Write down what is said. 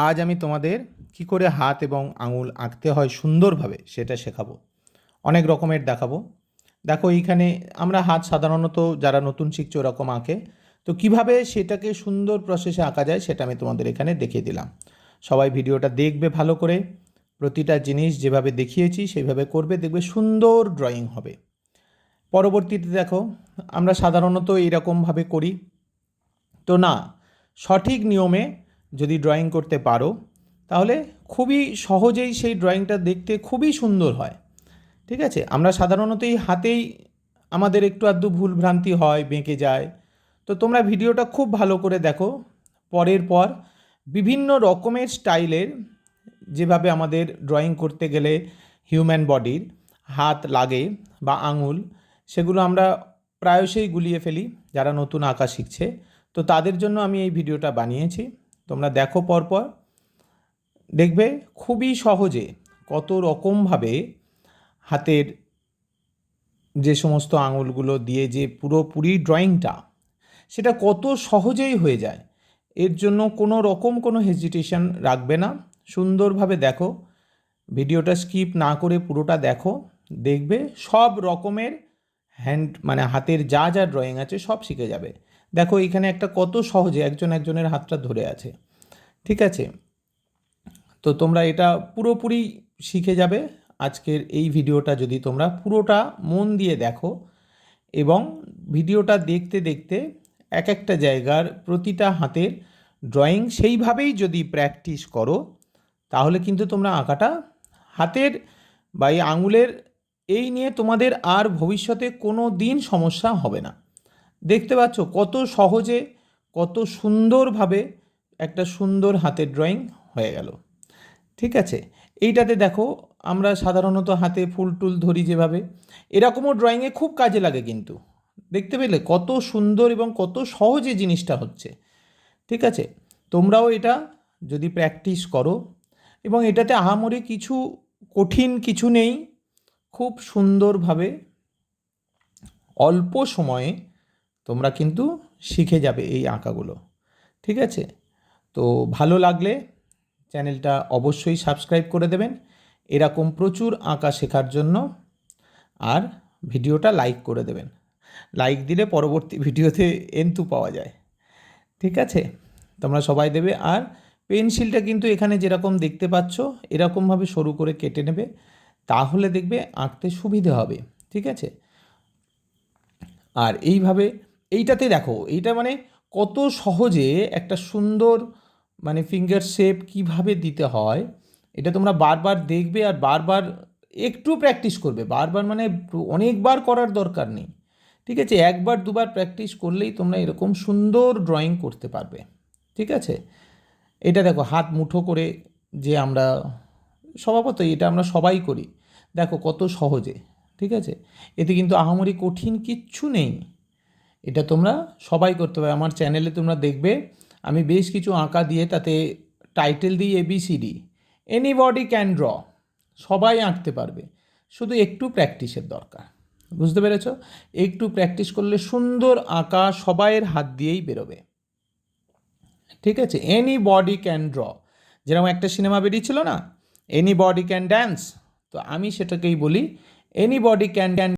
আজ আমি তোমাদের কি করে হাত এবং আঙুল আঁকতে হয় সুন্দরভাবে সেটা শেখাবো। অনেক রকমের দেখাবো। দেখো এইখানে আমরা হাত সাধারণত যারা নতুন শিখছে ওরকম আঁকে, তো কিভাবে সেটাকে সুন্দর প্রসেসে আঁকা যায় সেটা আমি তোমাদের এখানে দেখিয়ে দিলাম। সবাই ভিডিওটা দেখবে ভালো করে, প্রতিটা জিনিস যেভাবে দেখিয়েছি সেইভাবে করবে, দেখবে সুন্দর ড্রয়িং হবে। পরবর্তীতে দেখো আমরা সাধারণত এইরকমভাবে করি, তো না, সঠিক নিয়মে যদি ড্রয়িং করতে পারো তাহলে খুবই সহজেই সেই ড্রয়িংটা দেখতে খুবই সুন্দর হয়। ঠিক আছে, আমরা সাধারণত এই হাতেই আমাদের একটু আধটু ভুল ভ্রান্তি হয়, বেঁকে যায়। তো তোমরা ভিডিওটা খুব ভালো করে দেখো, পরের পর বিভিন্ন রকমের স্টাইলের, যেভাবে আমাদের ড্রয়িং করতে গেলে হিউম্যান বডির হাত লাগে বা আঙুল, সেগুলো আমরা প্রায়শই গুলিয়ে ফেলি যারা নতুন আঁকা শিখছে। তো তাদের জন্য আমি এই ভিডিওটা বানিয়েছি, তোমরা দেখো পরপর, দেখবে খুবই সহজে কত রকমভাবে হাতের যে সমস্ত আঙুলগুলো দিয়ে যে পুরোপুরি ড্রয়িংটা, সেটা কত সহজেই হয়ে যায়। এর জন্য কোনো রকম কোনো হেজিটেশন রাখবে না, সুন্দরভাবে দেখো, ভিডিওটা স্কিপ না করে পুরোটা দেখো, দেখবে সব রকমের হ্যান্ড মানে হাতের যা যা ড্রয়িং আছে সব শিখে যাবে। দেখো এখানে একটা কত সহজে একজন একজনের হাতটা ধরে আছে। ঠিক আছে, তো তোমরা এটা পুরোপুরি শিখে যাবে আজকের এই ভিডিওটা যদি তোমরা পুরোটা মন দিয়ে দেখো, এবং ভিডিওটা দেখতে দেখতে এক একটা জায়গার প্রতিটা হাতের ড্রয়িং সেইভাবেই যদি প্র্যাকটিস করো, তাহলে কিন্তু তোমরা আঁকাটা হাতের বা এই আঙুলের এই নিয়ে তোমাদের আর ভবিষ্যতে কোনো দিন সমস্যা হবে না। দেখতে পাচ্ছ কত সহজে, কত সুন্দরভাবে একটা সুন্দর হাতের ড্রয়িং হয়ে গেল। ঠিক আছে, এইটাতে দেখো আমরা সাধারণত হাতে ফুল টুল ধরি যেভাবে, এরকমও ড্রয়িংয়ে খুব কাজে লাগে কিন্তু। দেখতে পেলে কত সুন্দর এবং কত সহজে জিনিসটা হচ্ছে। ঠিক আছে, তোমরাও এটা যদি প্র্যাকটিস করো, এবং এটাতে আহামরি কিছু কঠিন কিছু নেই, খুব সুন্দরভাবে অল্প সময়ে তোমরা কিন্তু শিখে যাবে এই আঁকাগুলো। ঠিক আছে, তো ভালো লাগলে চ্যানেলটা অবশ্যই সাবস্ক্রাইব করে দেবেন এরকম প্রচুর আঁকা শেখার জন্য, আর ভিডিওটা লাইক করে দেবেন। লাইক দিলে পরবর্তী ভিডিওতে এন্থু পাওয়া যায়। ঠিক আছে, তোমরা সবাই দেবে। আর পেন্সিলটা কিন্তু এখানে যেরকম দেখতে পাচ্ছ এরকমভাবে সরু করে কেটে নেবে, তাহলে দেখবে আঁকতে সুবিধে হবে। ঠিক আছে, আর এইভাবে এইটাতে দেখো এইটা মানে কত সহজে একটা সুন্দর মানে ফিঙ্গার শেপ কিভাবে দিতে হয়, এটা তোমরা বারবার দেখবে আর বারবার একটু প্র্যাকটিস করবে। বারবার মানে অনেকবার করার দরকার নেই। ঠিক আছে, একবার দুবার প্র্যাকটিস করলেই তোমরা এরকম সুন্দর ড্রয়িং করতে পারবে। ঠিক আছে, এটা দেখো হাত মুঠো করে যে আমরা স্বভাবত এটা আমরা সবাই করি, দেখো কত সহজে। ঠিক আছে, এতে কিন্তু আহামরি কঠিন কিচ্ছু নেই, এটা তোমরা সবাই করতে পারবে। আমার চ্যানেলে তোমরা দেখবে আমি বেশ কিছু আঁকা দিয়ে তাতে টাইটেল দিই ABCD, এনিবডি ক্যান ড্র, সবাই আঁকতে পারবে, শুধু একটু প্র্যাকটিসের দরকার। বুঝতে পেরেছ? একটু প্র্যাকটিস করলে সুন্দর আঁকা সবাইয়ের হাত দিয়েই বেরোবে। ঠিক আছে, এনিবডি ক্যান ড্র, যেরকম একটা সিনেমা বেরিয়েছিল না, এনিবডি ক্যান ড্যান্স, তো আমি সেটাকেই বলি এনিবডি ক্যান